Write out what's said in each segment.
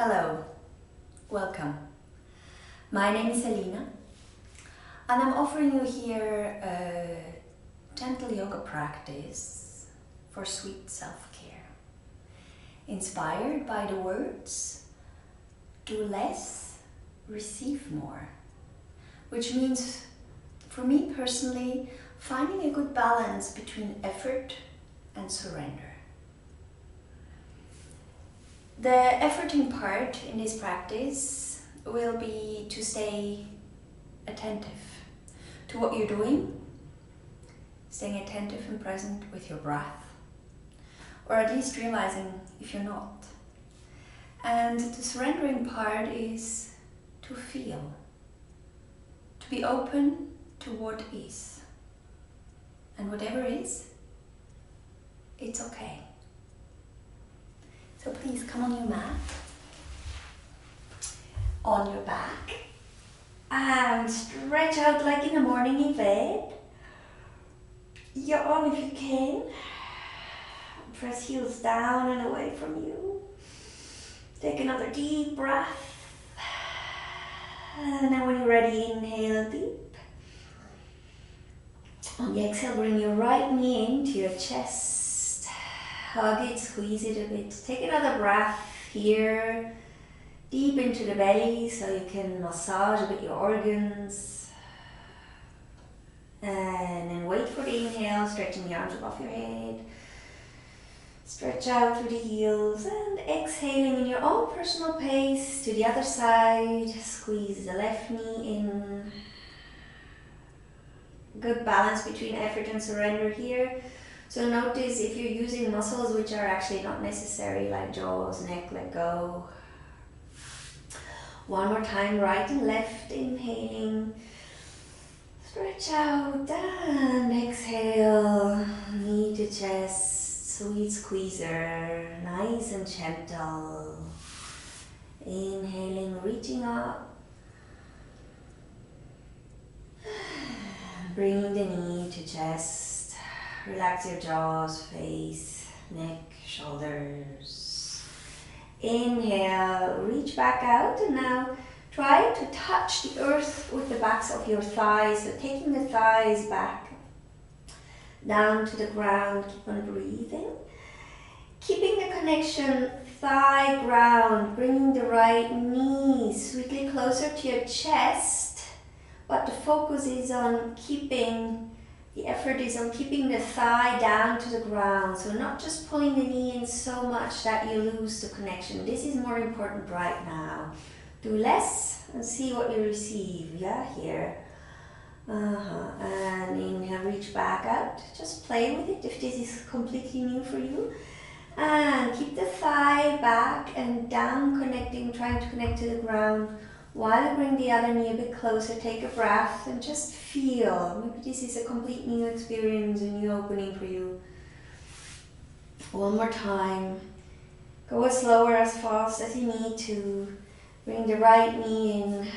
Hello, welcome. My name is Elina and I'm offering you here a gentle yoga practice for sweet self-care, inspired by the words, do less, receive more, which means for me personally finding a good balance between effort and surrender. The efforting part in this practice will be to stay attentive to what you're doing, staying attentive and present with your breath, or at least realizing if you're not. And the surrendering part is to feel, to be open to what is. And whatever is, it's okay. So please come on your mat, on your back, and stretch out like in the morning in bed. Yawn if you can. Press heels down and away from you. Take another deep breath. And then when you're ready, inhale deep. On the exhale, bring your right knee into your chest. Hug it, squeeze it a bit. Take another breath here, deep into the belly so you can massage a bit your organs. And then wait for the inhale, stretching the arms above your head. Stretch out through the heels and exhaling in your own personal pace to the other side. Squeeze the left knee in. Good balance between effort and surrender here. So notice if you're using muscles which are actually not necessary, like jaws, neck, let go. One more time, right and left, inhaling. Stretch out and exhale, knee to chest, sweet squeezer, nice and gentle. Inhaling, reaching up. Bringing the knee to chest. Relax your jaws, face, neck, shoulders. Inhale, reach back out, and now try to touch the earth with the backs of your thighs. So taking the thighs back down to the ground, keep on breathing. Keeping the connection thigh ground, bringing the right knee sweetly closer to your chest, but the focus is on the effort is on keeping the thigh down to the ground. So not just pulling the knee in so much that you lose the connection. This is more important right now. Do less and see what you receive. Yeah, here. And inhale, reach back out. Just play with it if this is completely new for you. And keep the thigh back and down, connecting, trying to connect to the ground. While you bring the other knee a bit closer, take a breath and just feel. Maybe this is a complete new experience, a new opening for you. One more time. Go as slower, as fast as you need to. Bring the right knee in,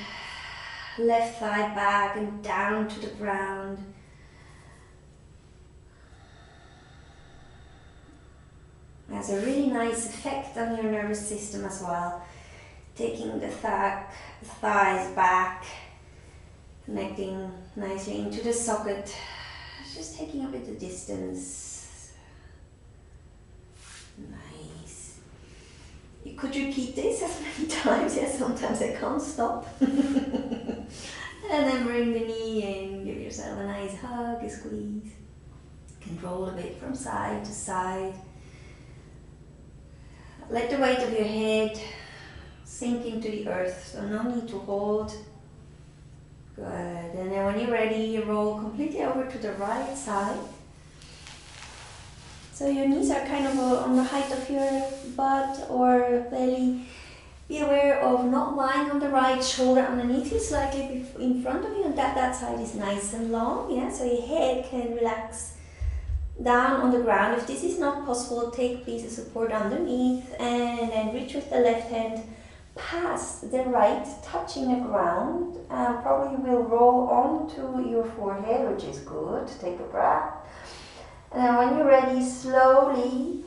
left thigh back and down to the ground. Has a really nice effect on your nervous system as well. Taking the thighs back, connecting nicely into the socket, just taking a bit of distance. Nice. You could repeat this as many times, yes, sometimes I can't stop. And then bring the knee in, give yourself a nice hug, a squeeze. You can roll a bit from side to side. Let the weight of your head sink into the earth, so no need to hold. Good. And then when you're ready, you roll completely over to the right side. So your knees are kind of on the height of your butt or belly. Be aware of not lying on the right shoulder underneath you, slightly in front of you, and that side is nice and long. Yeah, so your head can relax down on the ground. If this is not possible, take a piece of support underneath and then reach with the left hand past the right, touching the ground, and probably will roll onto your forehead, which is good. Take a breath. And then when you're ready, slowly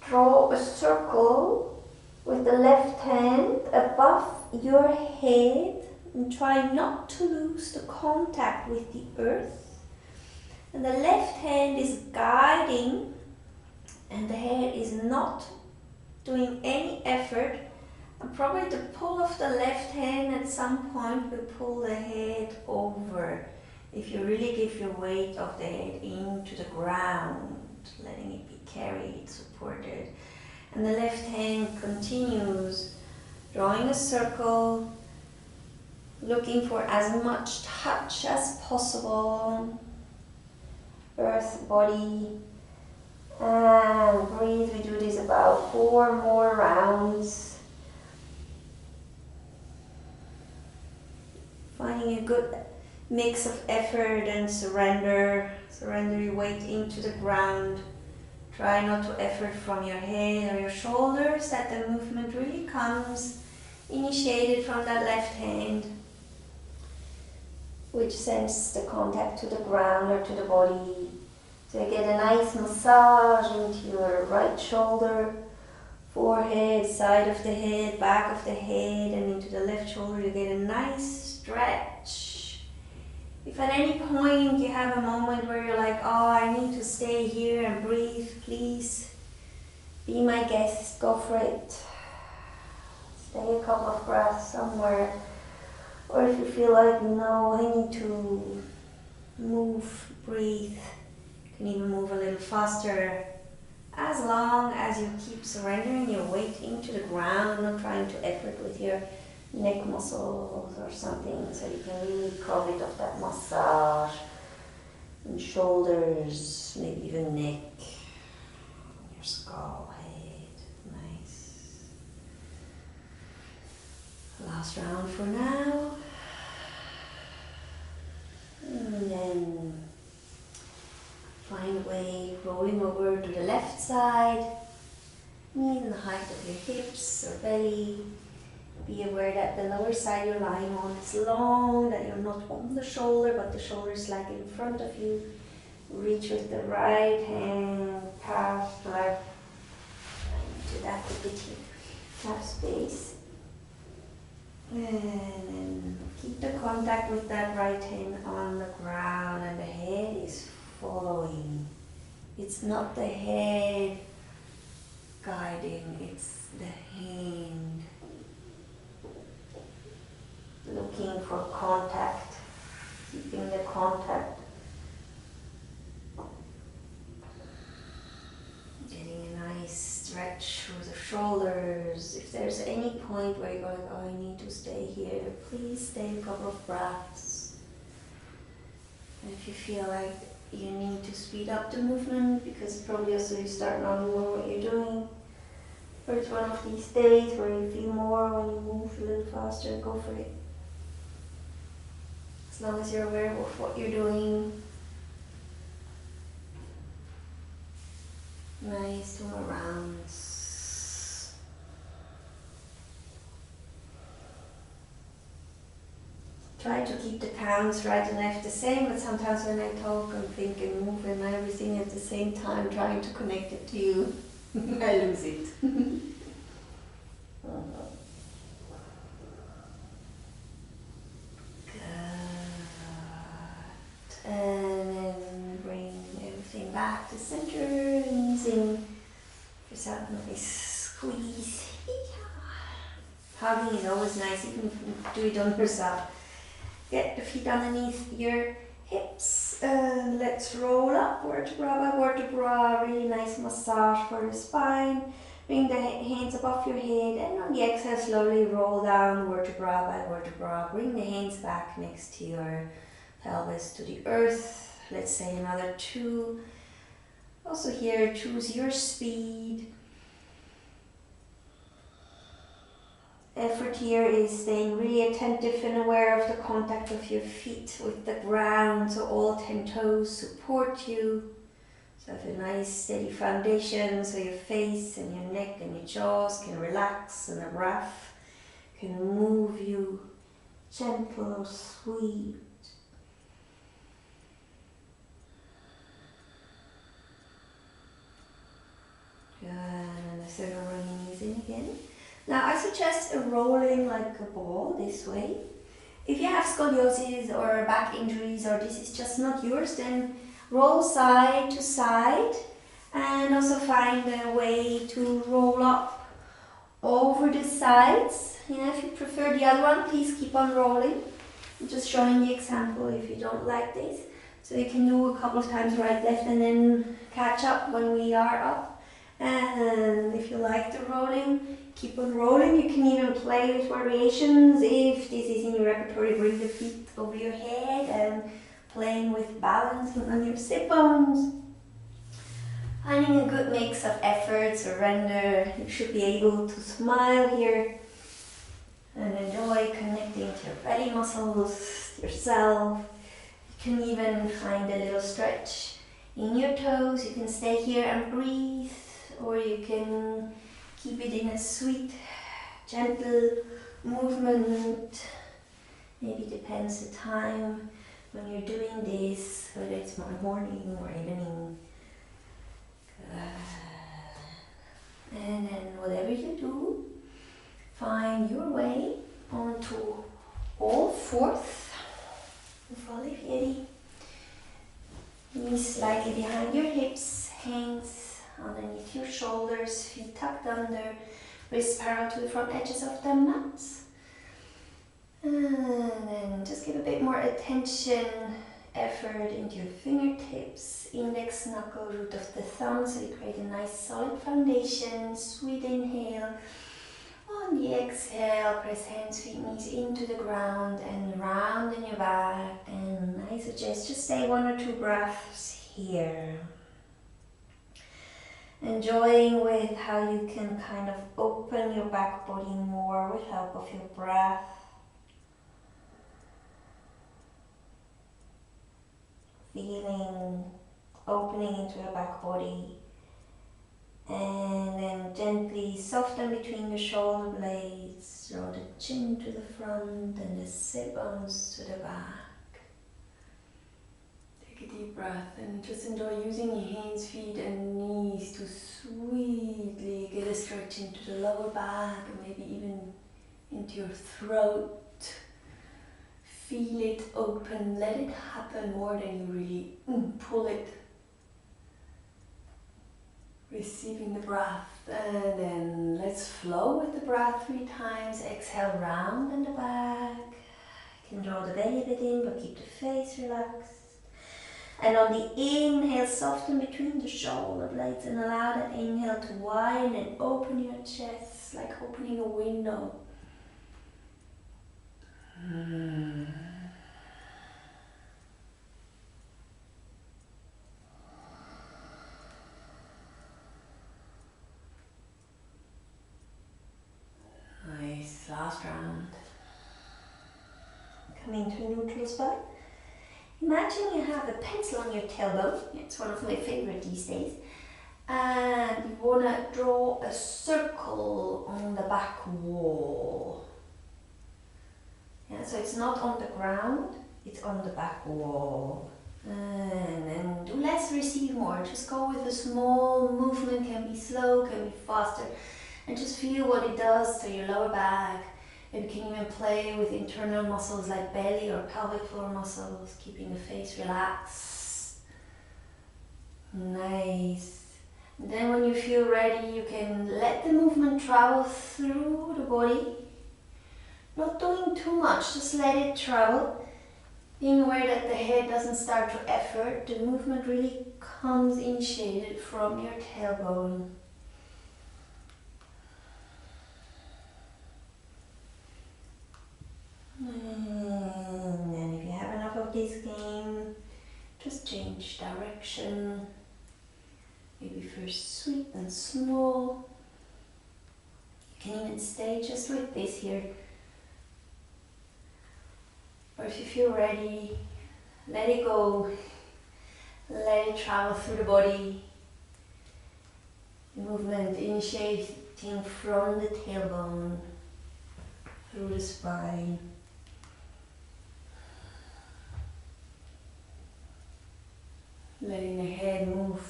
draw a circle with the left hand above your head and try not to lose the contact with the earth. And the left hand is guiding and the head is not doing any effort. And probably the pull of the left hand at some point will pull the head over. If you really give your weight of the head into the ground, letting it be carried, supported. And the left hand continues drawing a circle, looking for as much touch as possible. Earth, body, and breathe. We do this about 4 more rounds. Finding a good mix of effort and surrender. Surrender your weight into the ground. Try not to effort from your head or your shoulders, that the movement really comes initiated from that left hand, which sends the contact to the ground or to the body. So you get a nice massage into your right shoulder, forehead, side of the head, back of the head, and into the left shoulder. You get a nice stretch. If at any point you have a moment where you're like, oh, I need to stay here and breathe, please be my guest, go for it. Stay a couple of breaths somewhere. Or if you feel like, no, I need to move, breathe, you can even move a little faster. As long as you keep surrendering your weight into the ground, not trying to effort with your neck muscles or something, so you can really carve it off that massage and shoulders, maybe even neck, your skull, head. Nice. Last round for now. And then find a way rolling over to the left side, knees in the height of your hips or belly. Be aware that the lower side you're lying on is long, that you're not on the shoulder, but the shoulder is like in front of you. Reach with the right hand, past left, into that bitty calf space. And then keep the contact with that right hand on the ground, and the head is following. It's not the head guiding, it's the hand looking for contact, keeping the contact, getting a nice stretch through the shoulders. If there's any point where you're going, oh, I need to stay here, please stay a couple of breaths. And if you feel like you need to speed up the movement, because probably also you start knowing more what you're doing, or it's one of these days where you feel more when you move a little faster, go for it. As long as you're aware of what you're doing. Nice, 2 more rounds. Try to keep the counts right and left the same, but sometimes when I talk and think and move and everything at the same time, trying to connect it to you, I lose it. And then bring everything back to center, using yourself a nice squeeze. Hugging is always nice, even if you do it on yourself. Get the feet underneath your hips and let's roll up vertebra by vertebra. Really nice massage for the spine. Bring the hands above your head, and on the exhale slowly roll down vertebra by vertebra. Bring the hands back next to your pelvis, to the earth. Let's say another 2. Also here, choose your speed. Effort here is staying really attentive and aware of the contact of your feet with the ground, so all 10 toes support you. So have a nice steady foundation, so your face and your neck and your jaws can relax, and the breath can move you gentle or sweet. Good, and the third one, rolling knees in again. Now I suggest rolling like a ball this way. If you have scoliosis or back injuries or this is just not yours, then roll side to side and also find a way to roll up over the sides. If you prefer the other one, please keep on rolling. I'm just showing the example if you don't like this. So you can do a couple of times right, left, and then catch up when we are up. And if you like the rolling, keep on rolling. You can even play with variations. If this is in your repertoire, bring the feet over your head and playing with balancing on your sit bones. Finding a good mix of effort, surrender. You should be able to smile here and enjoy connecting to your belly muscles, yourself. You can even find a little stretch in your toes. You can stay here and breathe, or you can keep it in a sweet, gentle movement. Maybe depends the time when you're doing this, whether it's morning or evening. And then whatever you do, find your way onto all fours. Fully fieri. Knees slightly behind your hips, hands underneath your shoulders, feet tucked under, wrists parallel to the front edges of the mats. And then just give a bit more attention, effort into your fingertips, index knuckle, root of the thumb, so you create a nice solid foundation. Sweet inhale. On the exhale, press hands, feet, knees into the ground and round in your back. And I suggest just stay 1 or 2 breaths here. Enjoying with how you can kind of open your back body more with help of your breath. Feeling opening into your back body. And then gently soften between the shoulder blades, draw the chin to the front and the sit bones to the back. Take a deep breath and just enjoy using your hands, feet and knees to sweetly get a stretch into the lower back and maybe even into your throat. Feel it open, let it happen more than you really pull it. Receiving the breath, and then let's flow with the breath 3 times. Exhale, round in the back. You can draw the belly a bit in, but keep the face relaxed. And on the inhale, soften between the shoulder blades and allow that inhale to widen and open your chest like opening a window. Nice, last round. Coming to a neutral spot. Imagine you have a pencil on your tailbone. It's one of my favorite these days. And you want to draw a circle on the back wall. Yeah, so it's not on the ground, it's on the back wall. And then do less, receive more. Just go with a small movement, can be slow, can be faster. And just feel what it does to your lower back. Maybe you can even play with internal muscles like belly or pelvic floor muscles, keeping the face relaxed. Nice. And then when you feel ready, you can let the movement travel through the body. Not doing too much, just let it travel. Being aware that the head doesn't start to effort, the movement really comes initiated from your tailbone. And then if you have enough of this game, just change direction. Maybe first sweet and small. You can even stay just with this here. Or if you feel ready, let it go. Let it travel through the body. The movement initiating from the tailbone, through the spine. Letting the head move,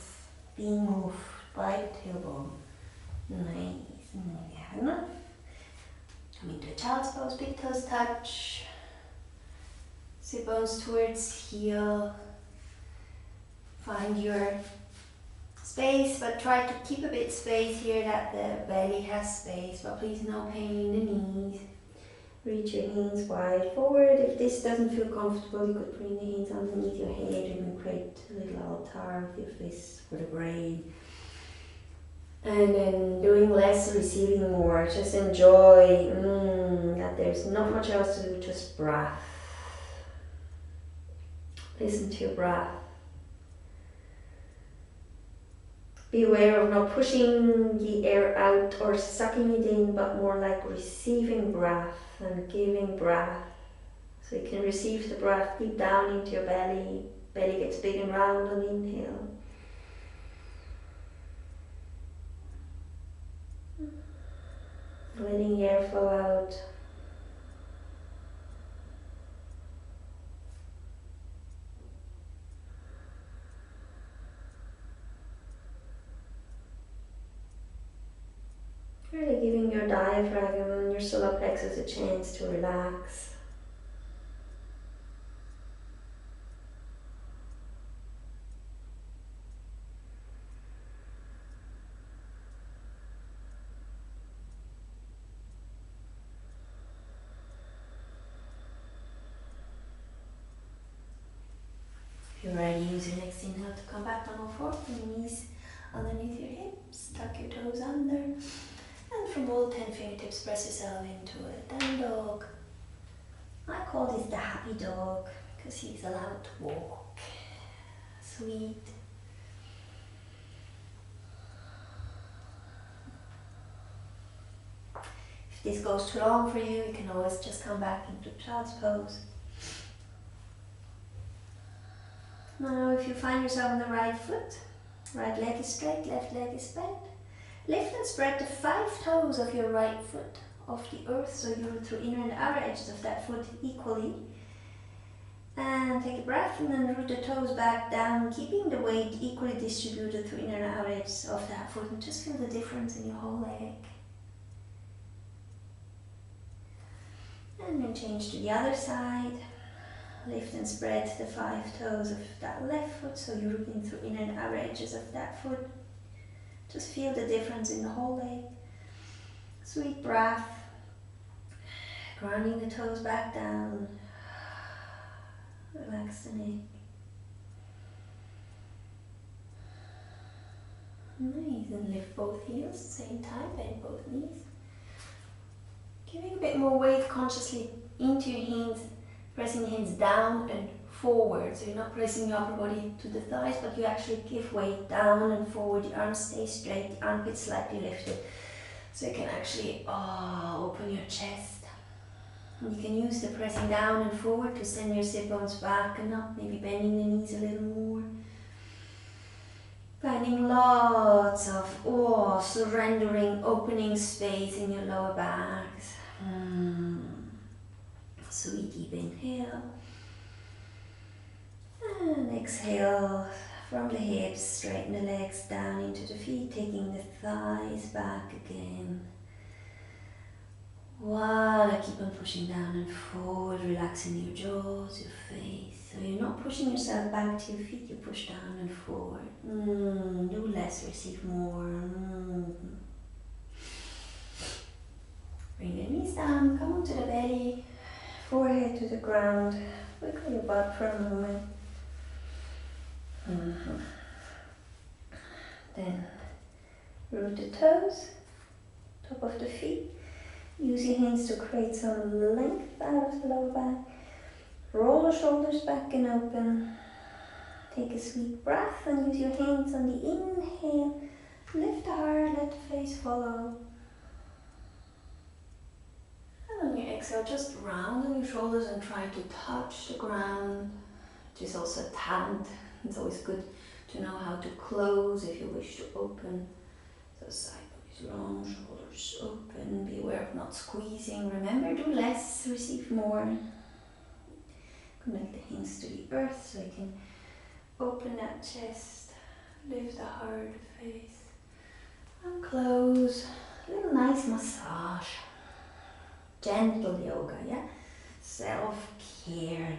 being moved by the tailbone. Nice. And then you have enough. Come into a child's pose, big toes touch. Sit bones towards heel. Find your space, but try to keep a bit space here that the belly has space, but please no pain in the knees. Reach your hands wide forward. If this doesn't feel comfortable, you could bring the hands underneath your head and create a little altar with your fists for the brain. And then doing less, receiving more. Just enjoy that there's not much else to do, just breath. Listen to your breath. Be aware of not pushing the air out or sucking it in, but more like receiving breath and giving breath. So you can receive the breath deep down into your belly. Belly gets big and round on the inhale. Letting air flow out. Really giving your diaphragm and your solar plexus a chance to relax. If you're ready, use your next inhale to come back on all fours, bring your knees underneath your hips, tuck your toes under, and from all 10 fingertips press yourself into a down dog. I call this the happy dog because he's allowed to walk. Sweet. If this goes too long for you, you can always just come back into child's pose. Now if you find yourself on the right foot, right leg is straight, left leg is bent, lift and spread the 5 toes of your right foot off the earth, so you root through inner and outer edges of that foot equally. And take a breath and then root the toes back down, keeping the weight equally distributed through inner and outer edges of that foot, and just feel the difference in your whole leg. And then change to the other side. Lift and spread the 5 toes of that left foot, so you're rooting through inner and outer edges of that foot. Just feel the difference in the whole leg. Sweet breath. Grounding the toes back down. Relax the neck. Nice, and lift both heels at the same time, bend both knees. Giving a bit more weight consciously into your hands, pressing the hands down and forward. So you're not pressing your upper body to the thighs, but you actually give weight down and forward. The arms stay straight, the armpits slightly lifted. So you can actually open your chest. And you can use the pressing down and forward to send your sit bones back and up, maybe bending the knees a little more. Finding lots of surrendering, opening space in your lower backs. Sweet deep inhale. And exhale from the hips, straighten the legs down into the feet, taking the thighs back again. While I keep on pushing down and forward, relaxing your jaws, your face. So you're not pushing yourself back to your feet, you push down and forward. Do less, receive more. Bring your knees down, come onto the belly, forehead to the ground. Wiggle your butt for a moment. Then root the toes, top of the feet. Use your hands to create some length out of the lower back. Roll the shoulders back and open. Take a sweet breath and use your hands on the inhale. Lift the heart, let the face follow. And on your exhale, just round on your shoulders and try to touch the ground, which is also a talent. It's always good to know how to close if you wish to open. So side body long, shoulders open. Be aware of not squeezing. Remember, do less, receive more. Connect the hands to the earth so you can open that chest, lift the heart, face, and close. A little nice massage. Gentle yoga, yeah? Self-care.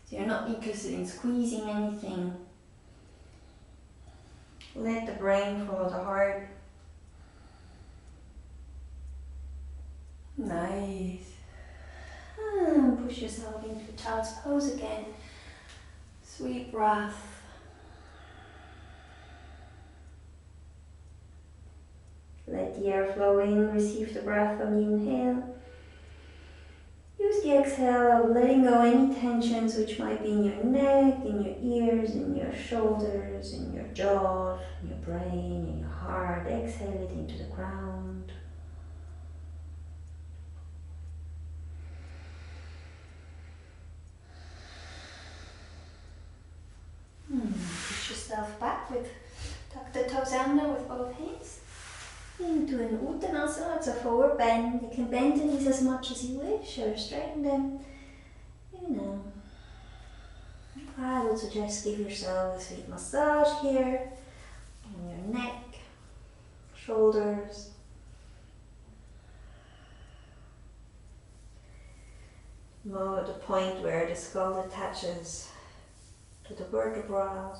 So you're not interested in squeezing anything. Let the brain follow the heart. Nice. Push yourself into child's pose again. Sweet breath. Let the air flow in, receive the breath on the inhale. Use the exhale of letting go any tensions which might be in your neck, in your ears, in your shoulders, in your jaw, in your brain, in your heart. Exhale it into the ground. Push yourself back with, tuck the toes under with both hands. Into an Uttanasana, it's a forward bend. You can bend the knees as much as you wish or straighten them, I would suggest give yourself a sweet massage here on your neck, shoulders. The point where the skull attaches to the vertebrae.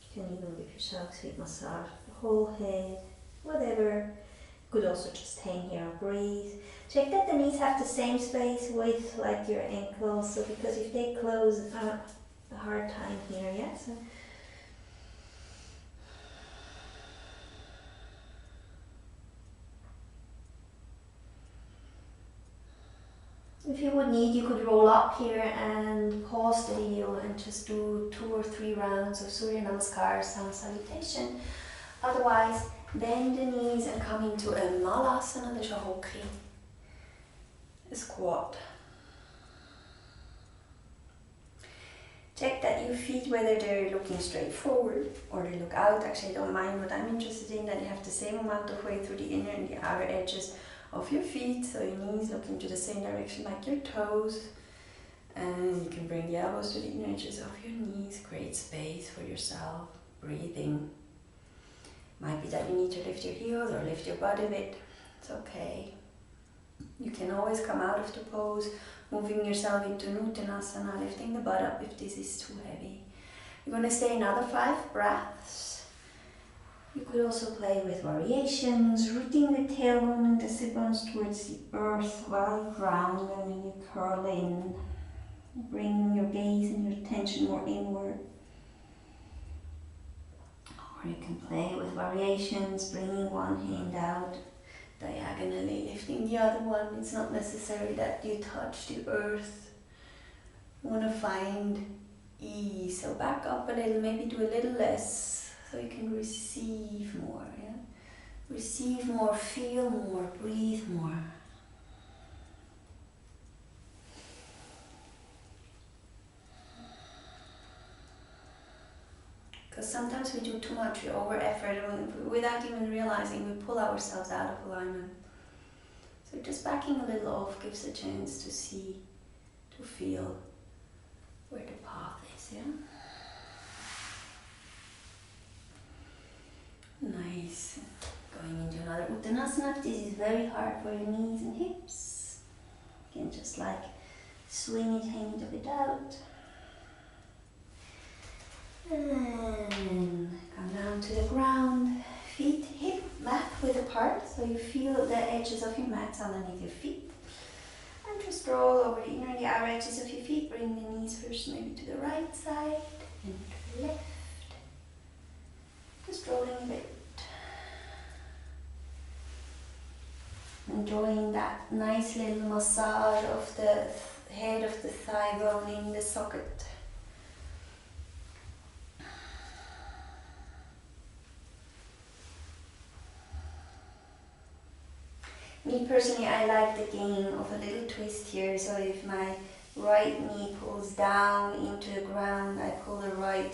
You can even give yourself a sweet massage of the whole head, whatever. You could also just hang here and breathe. Check that the knees have the same space width like your ankles, so because if they close, a hard time here, yeah? So if you would need, you could roll up here and pause the video and just do 2 or 3 rounds of Surya Namaskar, Sun Salutation. Otherwise, bend the knees and come into a Malasana, the Shahokri, a squat. Check that your feet, whether they're looking straight forward or they look out. Actually, I don't mind. What I'm interested in, that you have the same amount of weight through the inner and the outer edges of your feet, so your knees look into the same direction like your toes, and you can bring the elbows to the inner edges of your knees. Create space for yourself. Breathing. Might be that you need to lift your heels or lift your butt a bit. It's okay. You can always come out of the pose, moving yourself into Uttanasana, lifting the butt up if this is too heavy. You're going to stay another 5 breaths. You could also play with variations, rooting the tailbone and the sit bones towards the earth while you ground, and then you curl in. Bring your gaze and your attention more inward. Or you can play with variations, bringing one hand out diagonally, lifting the other one. It's not necessary that you touch the earth. You want to find ease. So back up a little, maybe do a little less, so you can receive more. Yeah? Receive more, feel more, breathe more. Because sometimes we do too much, we over effort, and without even realizing, we pull ourselves out of alignment. So just backing a little off gives a chance to see, to feel where the path is, yeah? Nice. Going into another Uttanasana. This is very hard for your knees and hips. You can just like swing it, hang it a bit out. And come down to the ground, feet hip mat width apart, so you feel the edges of your mats underneath your feet. And just roll over the inner and the outer edges of your feet. Bring the knees first maybe to the right side and to the left. Just rolling a bit. Enjoying that nice little massage of the head of the thigh bone in the socket. Me personally, I like the gain of a little twist here, so if my right knee pulls down into the ground, I pull the right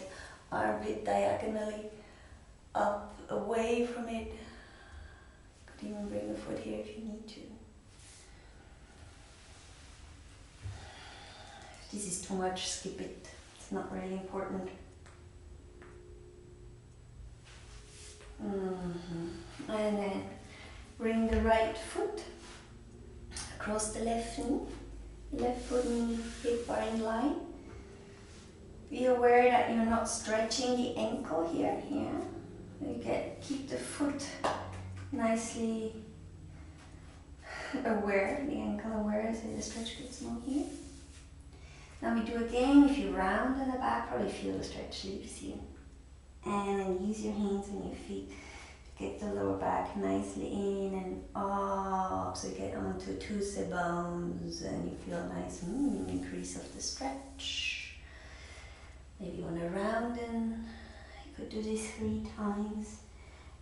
armpit diagonally up, away from it. Could even bring a foot here if you need to. If this is too much, skip it. It's not really important. And then Bring the right foot across the left knee. Left foot and hip are in line. Be aware that you're not stretching the ankle here. Keep the foot nicely aware, the ankle aware, so the stretch gets more here. Now we do again. If you round in the back, probably feel the stretch leaves you. And then use your hands and your feet to get the lower back nicely in and up. So you get onto two sit bones and you feel a nice increase of the stretch. Maybe you want to round in. You could do this 3 times.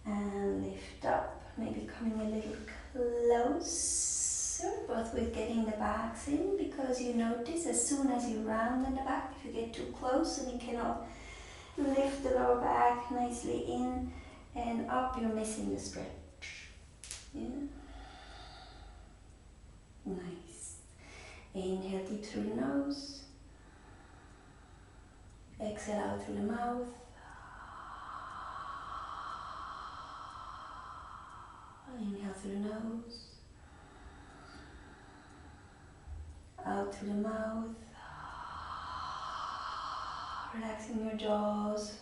And lift up, maybe coming a little closer, both with getting the backs in, because you notice as soon as you round in the back, if you get too close and you cannot lift the lower back nicely in and up, you're missing the stretch. Yeah. Nice. Inhale deep through the nose. Exhale out through the mouth. Inhale through the nose. Out through the mouth. Relaxing your jaws,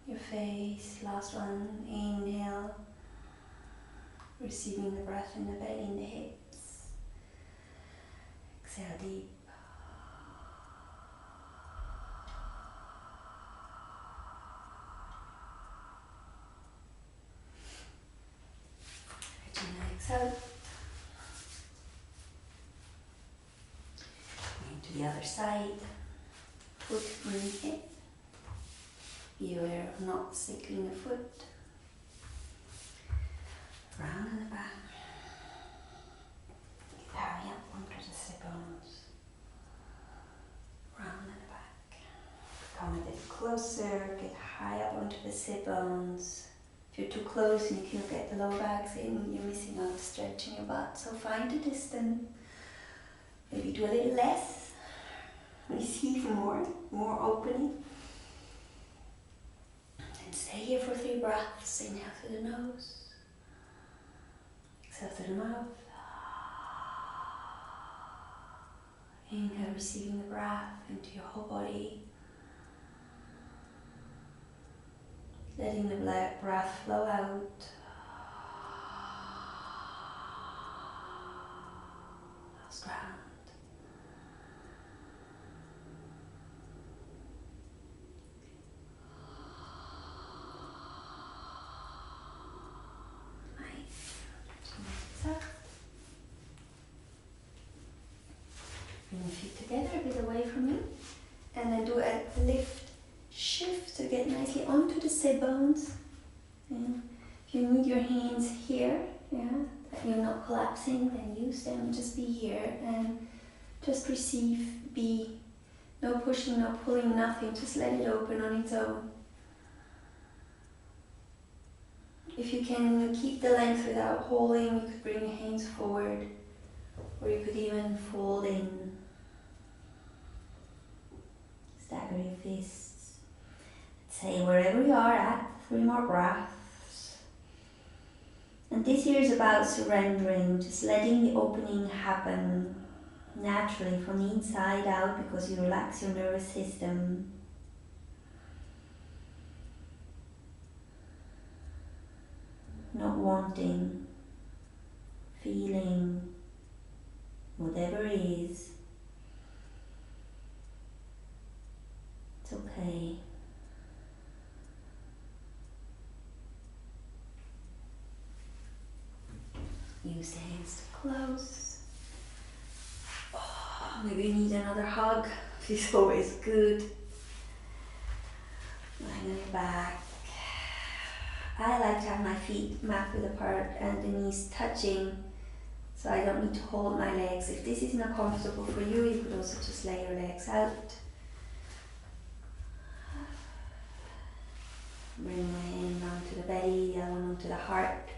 your face. Last one. Inhale. Receiving the breath in the belly and the hips. Exhale deep. Out. To the other side, foot on the hip. Be aware of not sickling the foot. Round in the back. Carry up onto the sit bones. Round in the back. Come a bit closer, get high up onto the sit bones. If you're too close and you can't get the lower backs in, you're missing out stretching your butt. So find a distance. Maybe do a little less. Receive more opening. And stay here for 3 breaths. Inhale through the nose. Exhale through the mouth. Inhale, receiving the breath into your whole body. Letting the breath flow out. Last round. Nice. Bring your feet together, a bit away from me. And then do a lift. Shift to get nicely onto the sit bones. And if you need your hands here, that you're not collapsing, then use them. Just be here and just receive. Be no pushing, no pulling, nothing. Just let it open on its own. If you can keep the length without holding, you could bring your hands forward, or you could even fold in. Stagger your fists. Say wherever you are at, 3 more breaths. And this here is about surrendering, just letting the opening happen naturally from the inside out, because you relax your nervous system. Not wanting, feeling, whatever it is. It's okay. Use the hands to close. Oh, maybe you need another hug. This is always good. Lying on your back. I like to have my feet mat width apart and the knees touching, so I don't need to hold my legs. If this is not comfortable for you, you could also just lay your legs out. Bring my hand onto the belly, the other one onto the heart.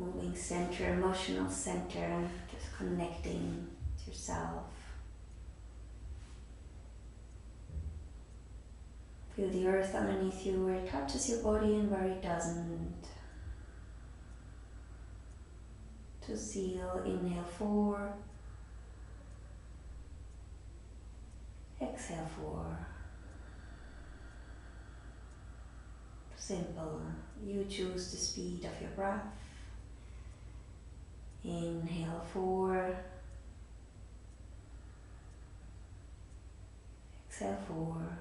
Moving center, emotional center, just connecting with yourself. Feel the earth underneath you, where it touches your body and where it doesn't. to seal. Inhale 4, exhale 4. Simple. You choose the speed of your breath. Inhale 4, exhale 4.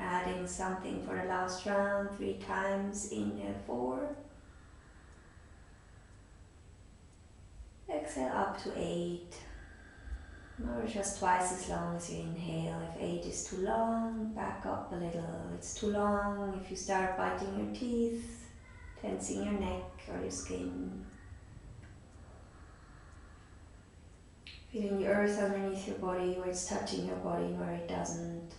Adding something for the last round, 3 times. Inhale 4, exhale up to 8, or just twice as long as you inhale. If 8 is too long, back up a little. It's too long if you start biting your teeth, tensing your neck or your skin. Feeling the earth underneath your body, where it's touching your body, where it doesn't.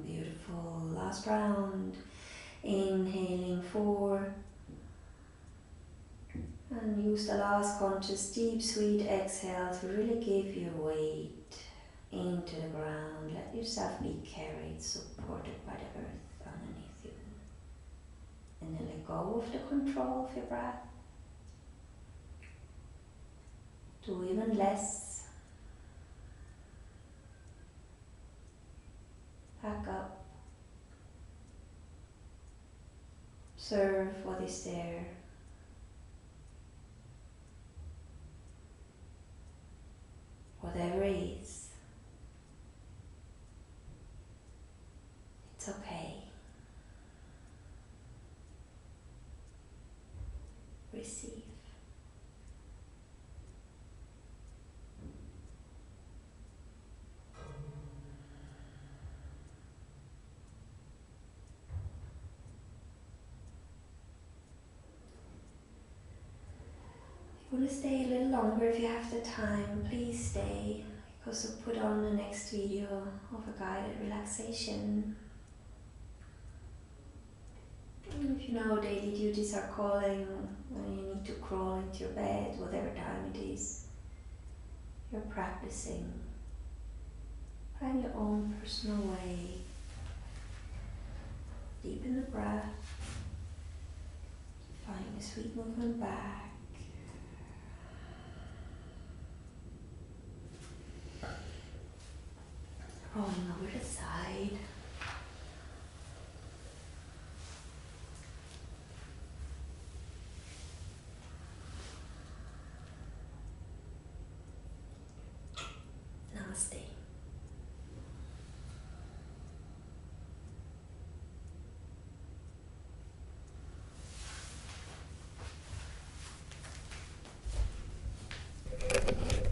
Beautiful. Last round. Inhaling 4. And use the last conscious deep sweet exhale to really give your weight into the ground. Let yourself be carried, supported by the earth underneath you. And then let go of the control of your breath. Do even less. Back up. Observe what is there. Whatever is, it's okay. Receive. If you want to stay a little longer, if you have the time, please stay. Because we'll put on the next video of a guided relaxation. And if you know daily duties are calling, and you need to crawl into your bed, whatever time it is, you're practicing. Find your own personal way. Deepen the breath. Find a sweet movement back. Rolling over the side.